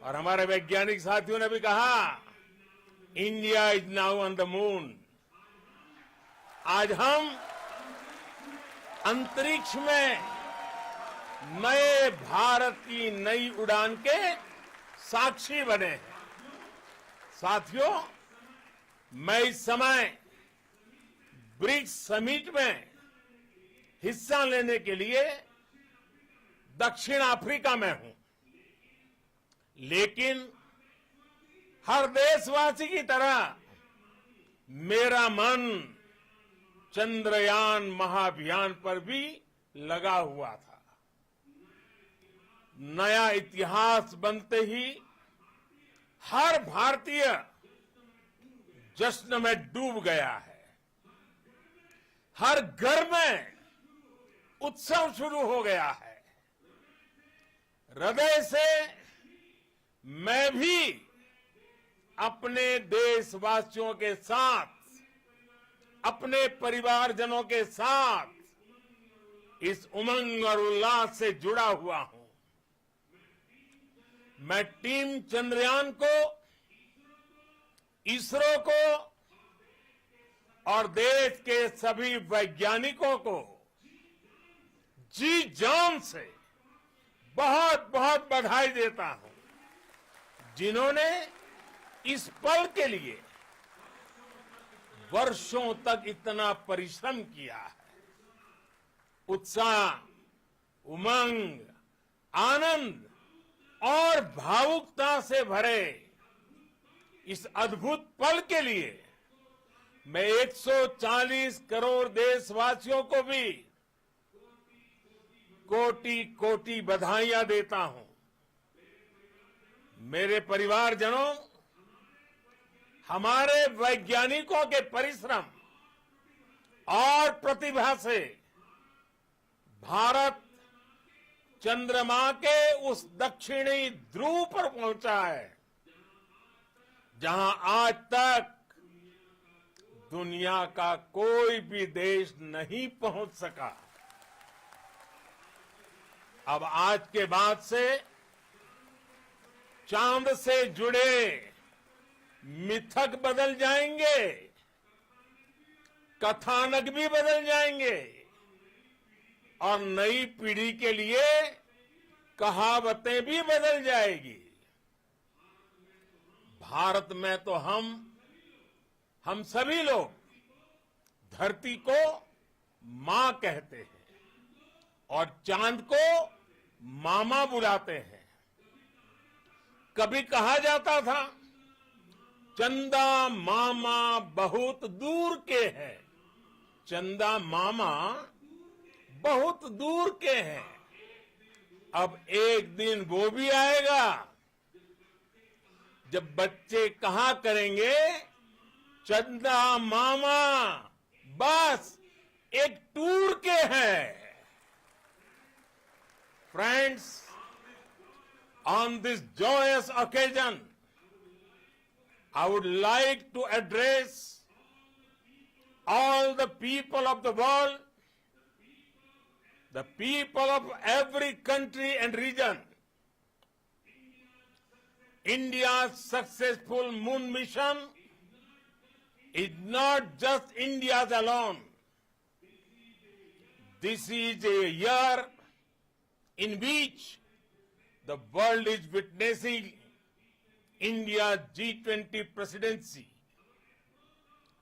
और हमारे वैज्ञानिक साथियों ने भी कहा, India is now on the moon. आज हम अंतरिक्ष में नए भारत की नई उड़ान के साक्षी बने हैं। साथियों, मैं इस समय ब्रिक्स समिट में हिस्सा लेने के लिए दक्षिण अफ्रीका में हूं, लेकिन हर देशवासी की तरह मेरा मन चंद्रयान महाअभियान पर भी लगा हुआ था। नया इतिहास बनते ही हर भारतीय जश्न में डूब गया है। हर घर में उत्सव शुरू हो गया है। हृदय से मैं भी अपने देशवासियों के साथ, अपने परिवारजनों के साथ इस उमंग और उल्लास से जुड़ा हुआ हूं। मैं टीम चंद्रयान को, इसरो को और देश के सभी वैज्ञानिकों को जी जान से बहुत बहुत बधाई देता हूं, जिन्होंने इस पल के लिए वर्षों तक इतना परिश्रम किया है। उत्साह, उमंग, आनंद और भावुकता से भरे इस अद्भुत पल के लिए मैं 140 करोड़ देशवासियों को भी कोटि कोटि बधाइयां देता हूं। मेरे परिवारजनों, हमारे वैज्ञानिकों के परिश्रम और प्रतिभा से भारत चंद्रमा के उस दक्षिणी ध्रुव पर पहुंचा है, जहां आज तक दुनिया का कोई भी देश नहीं पहुंच सका। अब आज के बाद से चांद से जुड़े मिथक बदल जाएंगे, कथानक भी बदल जाएंगे और नई पीढ़ी के लिए कहावतें भी बदल जाएगी। भारत में तो हम सभी लोग धरती को मां कहते हैं और चांद को मामा बुलाते हैं। कभी कहा जाता था, चंदा मामा बहुत दूर के हैं। चंदा मामा बहुत दूर के हैं। अब एक दिन वो भी आएगा जब बच्चे कहा करेंगे, चंदा मामा बस एक टूर के हैं। Friends, on this joyous occasion, I would like to address all the people of the world, the people of every country and region. India's successful moon mission is not just India's alone. This is a year in which the world is witnessing India's G20 presidency.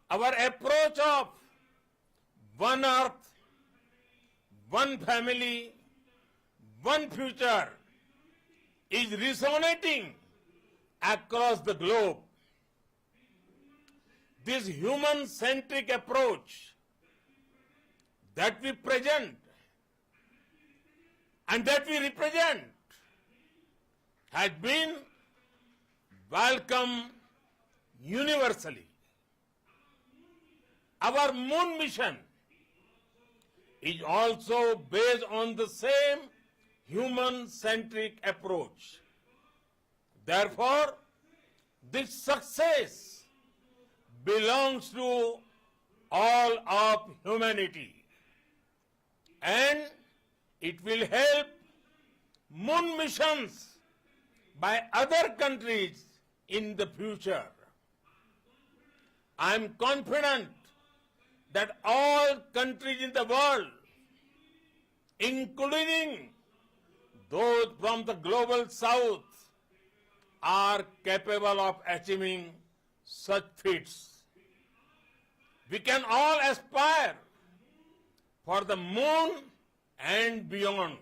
Our approach of one earth, one family, one future is resonating across the globe. This human-centric approach that we present and that we represent has been welcomed universally. Our moon mission is also based on the same human-centric approach. Therefore, this success belongs to all of humanity, and it will help moon missions by other countries in the future. I am confident that all countries in the world, including those from the global south, are capable of achieving such feats. We can all aspire for the moon and beyond.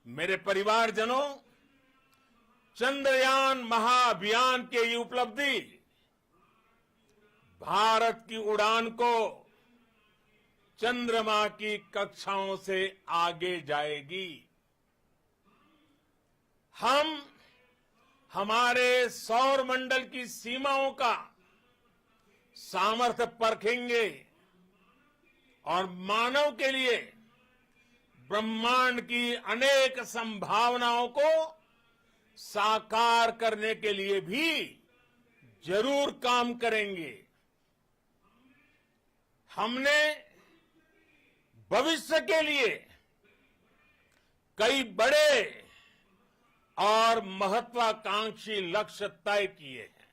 मेरे परिवारजनों, चंद्रयान महाअभियान की ये उपलब्धि भारत की उड़ान को चंद्रमा की कक्षाओं से आगे जाएगी। हम हमारे सौर मंडल की सीमाओं का सामर्थ्य परखेंगे और मानव के लिए ब्रह्मांड की अनेक संभावनाओं को साकार करने के लिए भी जरूर काम करेंगे। हमने भविष्य के लिए कई बड़े और महत्वाकांक्षी लक्ष्य तय किए हैं।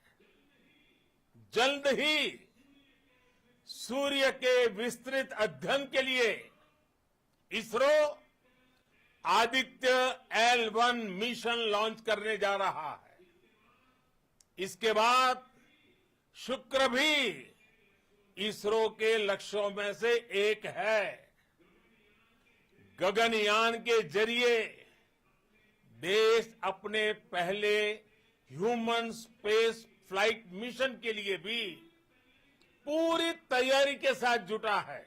जल्द ही सूर्य के विस्तृत अध्ययन के लिए ISRO Aditya L1 mission launch करने जा रहा है। इसके बाद शुक्र भी इसरो के लक्ष्यों में से एक है। गगनयान के जरिए देश अपने पहले ह्यूमन स्पेस फ्लाइट मिशन के लिए भी पूरी तैयारी के साथ जुटा है।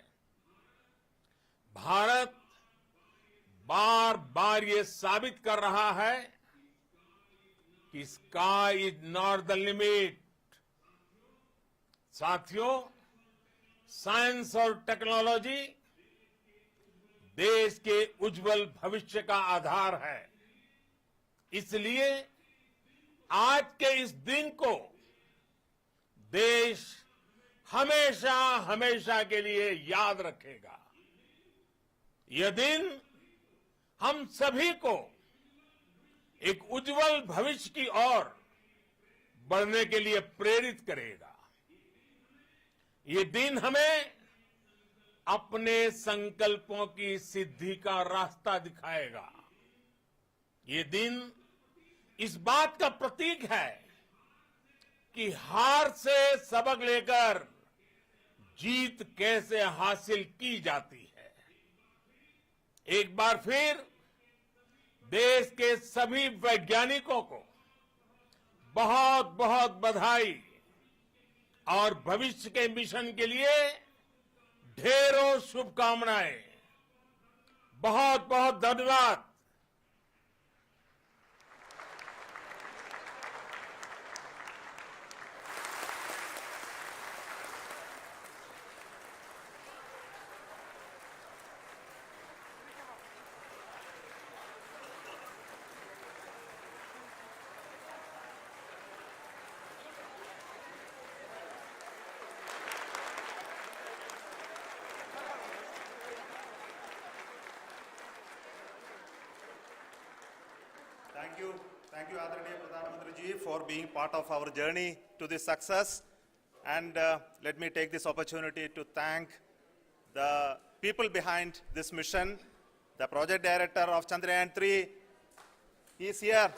भारत बार बार ये साबित कर रहा है कि sky is not the limit. साथियों, साइंस और टेक्नोलॉजी देश के उज्जवल भविष्य का आधार है। इसलिए आज के इस दिन को देश हमेशा हमेशा के लिए याद रखेगा। यह दिन हम सभी को एक उज्जवल भविष्य की ओर बढ़ने के लिए प्रेरित करेगा। ये दिन हमें अपने संकल्पों की सिद्धि का रास्ता दिखाएगा। ये दिन इस बात का प्रतीक है कि हार से सबक लेकर जीत कैसे हासिल की जाती है। एक बार फिर देश के सभी वैज्ञानिकों को बहुत बहुत बधाई और भविष्य के मिशन के लिए ढेरों शुभकामनाएं। बहुत बहुत धन्यवाद। Thank you, Adharaniya Pradhan Mantri ji, for being part of our journey to this success. And let me take this opportunity to thank the people behind this mission. The project director of Chandrayaan-3, he is here.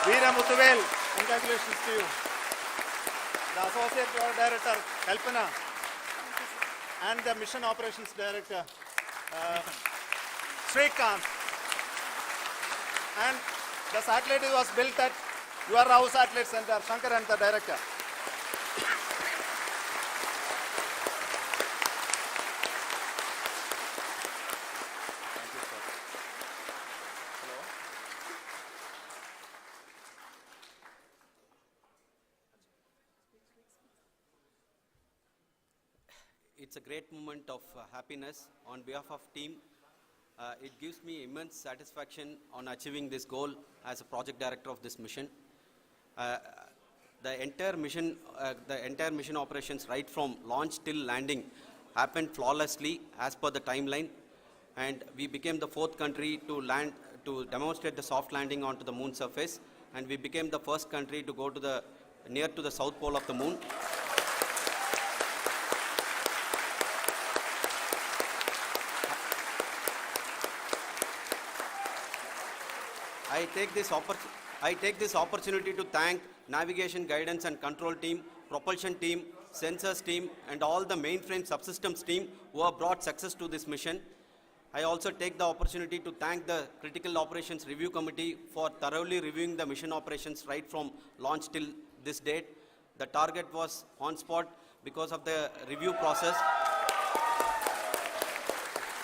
Veera Muthuvel, congratulations to you. The associate project director, Kalpana, and the mission operations director, Srikanth. And the satellite was built at your house satellite center, Shankar and the director. Thank you, sir. Hello. It's a great moment of happiness on behalf of team. It gives me immense satisfaction on achieving this goal as a project director of this mission. The entire mission operations right from launch till landing happened flawlessly as per the timeline, and we became the 4th country to demonstrate the soft landing onto the moon surface, and we became the first country to go to near to the south pole of the moon. I take this opportunity to thank navigation, guidance and control team, propulsion team, sensors team and all the mainframe subsystems team who have brought success to this mission. I also take the opportunity to thank the Critical Operations Review Committee for thoroughly reviewing the mission operations right from launch till this date. The target was on spot because of the review process.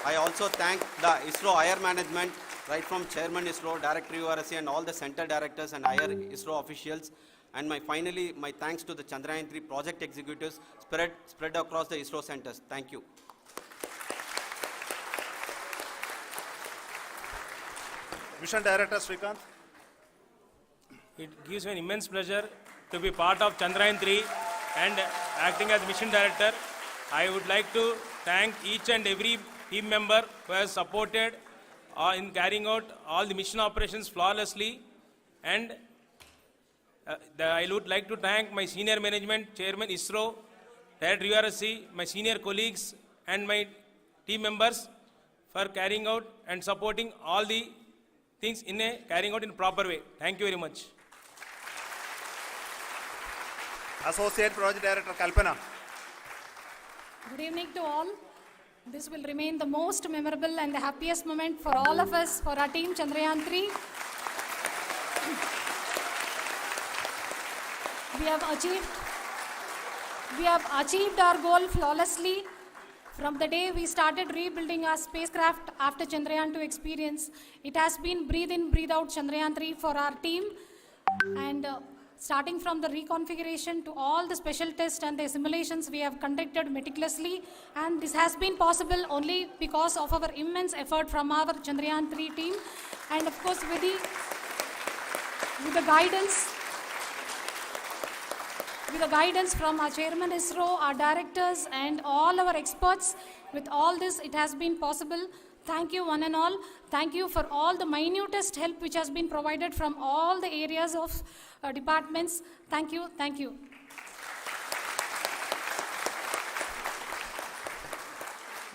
I also thank the ISRO higher management, right from Chairman ISRO, Director URSC and all the center directors and higher ISRO officials. And finally, my thanks to the Chandrayaan-3 project executives spread across the ISRO centers. Thank you. Mission Director Srikanth. It gives me an immense pleasure to be part of Chandrayaan-3 and acting as mission director. I would like to thank each and every team member who has supported in carrying out all the mission operations flawlessly. And I would like to thank my senior management, Chairman ISRO, Director URSC, my senior colleagues and my team members for carrying out and supporting all the things carrying out in a proper way. Thank you very much. Associate Project Director Kalpana. Good evening to all. This will remain the most memorable and the happiest moment for all of us, for our team Chandrayaan-3. We have achieved our goal flawlessly. From the day we started rebuilding our spacecraft after Chandrayaan-2 experience, it has been breathe in, breathe out Chandrayaan-3 for our team. And starting from the reconfiguration to all the special tests and the simulations we have conducted meticulously. And this has been possible only because of our immense effort from our Chandrayaan-3 team. And of course, with the guidance from our Chairman ISRO, our directors, and all our experts. With all this, it has been possible. Thank you, one and all. Thank you for all the minutest help which has been provided from all the areas of departments. Thank you. Thank you.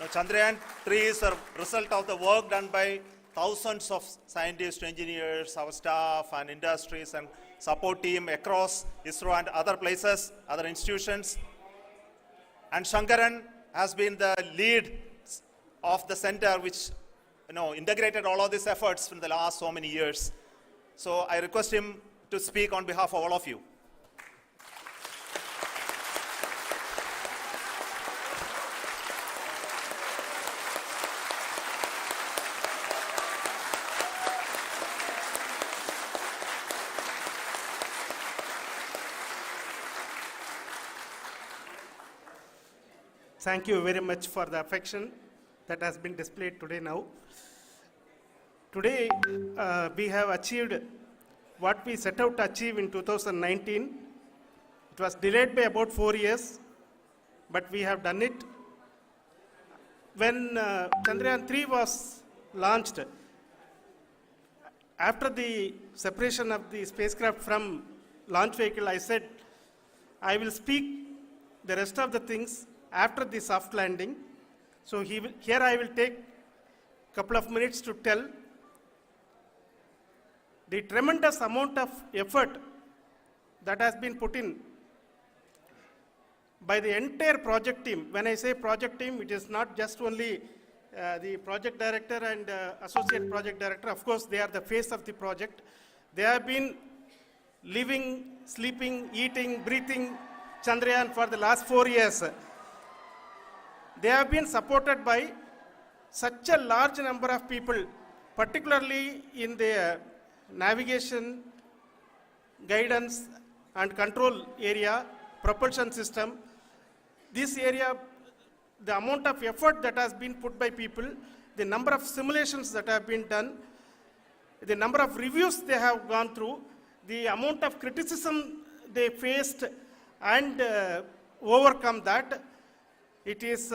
Now, Chandrayaan-3 is a result of the work done by thousands of scientists, engineers, our staff, and industries, and support team across ISRO and other places, other institutions. And Shankaran has been the lead of the center which integrated all of these efforts in the last so many years. So I request him to speak on behalf of all of you. Thank you very much for the affection that has been displayed today now. Today, we have achieved what we set out to achieve in 2019. It was delayed by about 4 years, but we have done it. When Chandrayaan-3 was launched, after the separation of the spacecraft from launch vehicle, I said, I will speak the rest of the things after the soft landing. So here I will take a couple of minutes to tell the tremendous amount of effort that has been put in by the entire project team. When I say project team, it is not just only the project director and associate project director. Of course, they are the face of the project. They have been living, sleeping, eating, breathing Chandrayaan for the last 4 years. They have been supported by such a large number of people, particularly in the navigation, guidance and control area, propulsion system. This area, the amount of effort that has been put by people, the number of simulations that have been done, the number of reviews they have gone through, the amount of criticism they faced and overcome that. It is,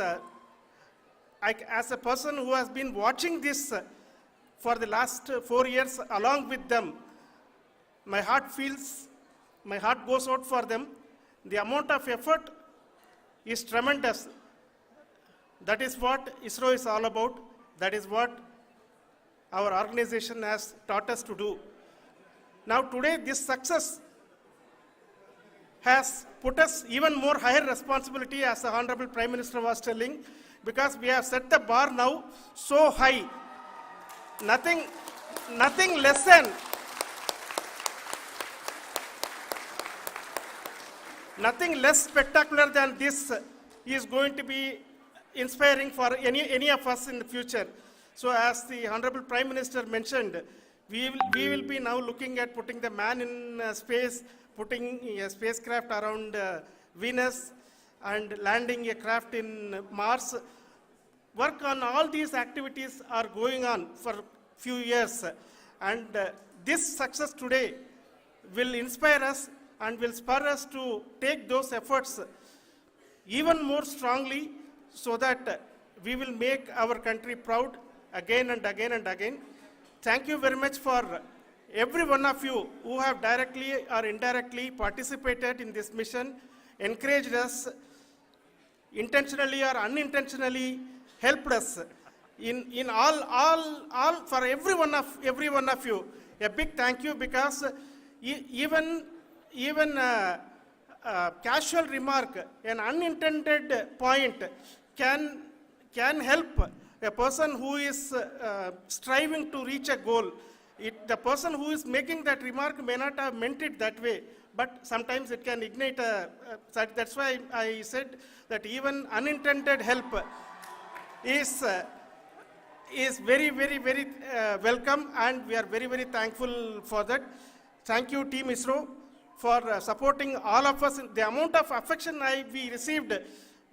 as a person who has been watching this for the last 4 years along with them, my heart goes out for them. The amount of effort is tremendous. That is what ISRO is all about. That is what our organization has taught us to do. Now today, this success has put us even more higher responsibility, as the Honorable Prime Minister was telling, because we have set the bar now so high. Nothing less spectacular than this is going to be inspiring for any of us in the future. So as the Honorable Prime Minister mentioned, we will be now looking at putting the man in space, putting a spacecraft around Venus and landing a craft in Mars. Work on all these activities are going on for few years, and this success today will inspire us and will spur us to take those efforts even more strongly, so that we will make our country proud again and again and again. Thank you very much for every one of you who have directly or indirectly participated in this mission, encouraged us, intentionally or unintentionally helped us in all for every one of you. A big thank you, because even casual remark, an unintended point can help a person who is striving to reach a goal. The person who is making that remark may not have meant it that way, but sometimes it can ignite that's why I said that even unintended help is very, very, very welcome, and we are very, very thankful for that. Thank you, Team ISRO, for supporting all of us. The amount of affection we received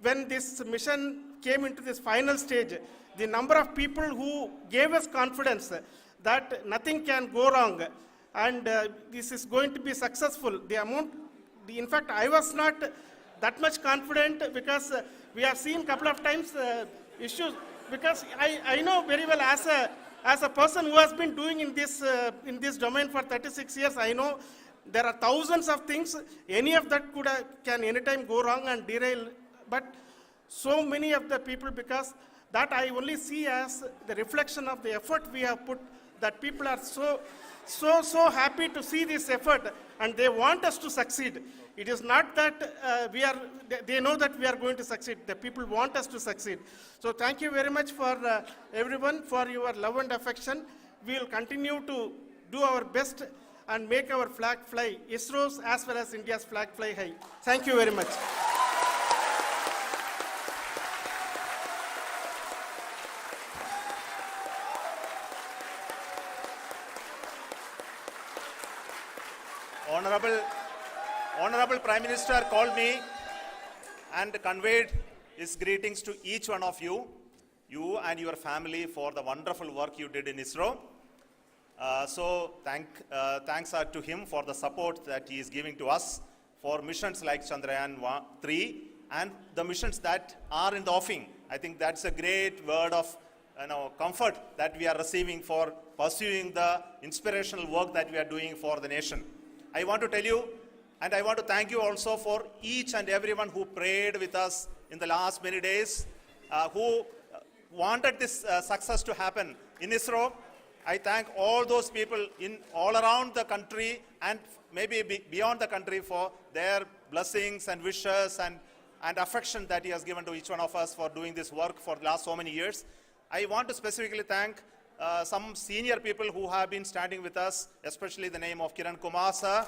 when this mission came into this final stage, the number of people who gave us confidence that nothing can go wrong, and this is going to be successful. In fact, I was not that much confident, because we have seen a couple of times issues, because I know very well, as a person who has been doing in this domain for 36 years, I know there are thousands of things. Any of that can anytime go wrong and derail. But so many of the people, because that I only see as the reflection of the effort we have put, that people are so happy to see this effort, and they want us to succeed. It is not that they know that we are going to succeed. The people want us to succeed. So thank you very much for everyone, for your love and affection. We will continue to do our best and make our flag fly, ISRO's as well as India's flag fly high. Thank you very much. Honorable Prime Minister called me and conveyed his greetings to each one of you and your family, for the wonderful work you did in ISRO. So thanks are to him for the support that he is giving to us for missions like Chandrayaan-3 and the missions that are in the offing. I think that's a great word of comfort that we are receiving for pursuing the inspirational work that we are doing for the nation. I want to tell you, and I want to thank you also for each and everyone who prayed with us in the last many days, who wanted this success to happen in ISRO. I thank all those people all around the country and maybe beyond the country for their blessings and wishes and affection that he has given to each one of us for doing this work for the last so many years. I want to specifically thank some senior people who have been standing with us, especially the name of Kiran Kumar sir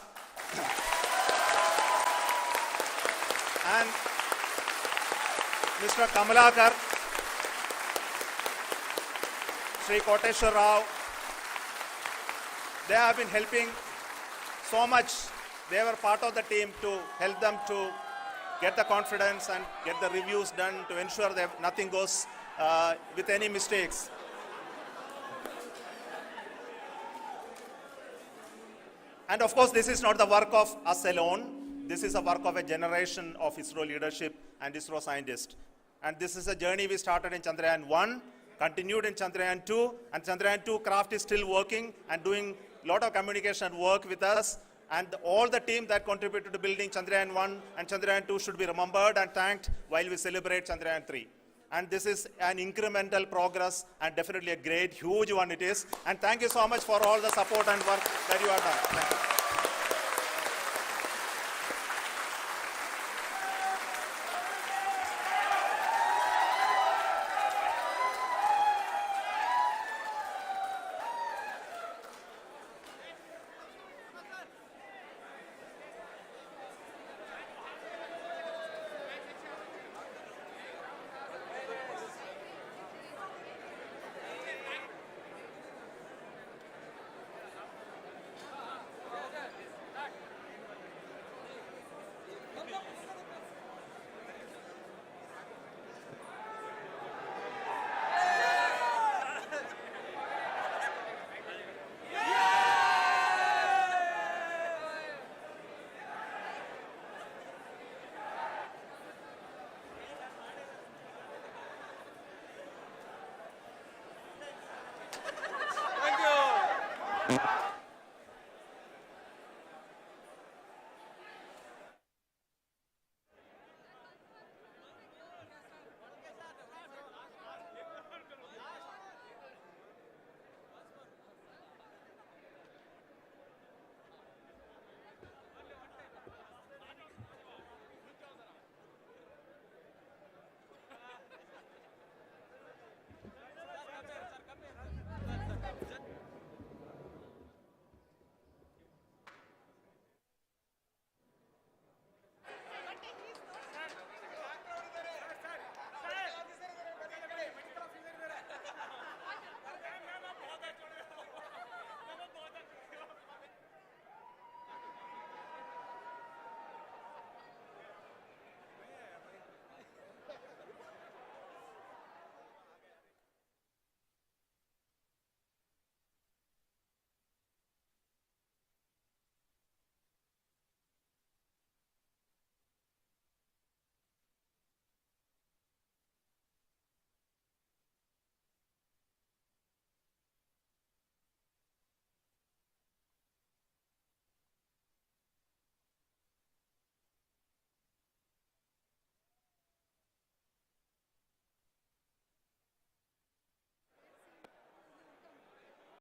and Mr. Kamalakar, Sri Koteshwar Rao. They have been helping so much. They were part of the team to help them to get the confidence and get the reviews done to ensure that nothing goes with any mistakes. And of course, this is not the work of us alone. This is a work of a generation of ISRO leadership and ISRO scientists. And this is a journey we started in Chandrayaan-1, continued in Chandrayaan-2, and Chandrayaan-2 craft is still working and doing a lot of communication work with us. And all the team that contributed to building Chandrayaan-1 and Chandrayaan-2 should be remembered and thanked while we celebrate Chandrayaan-3. And this is an incremental progress and definitely a great, huge one it is. And thank you so much for all the support and work that you have done. Thank you.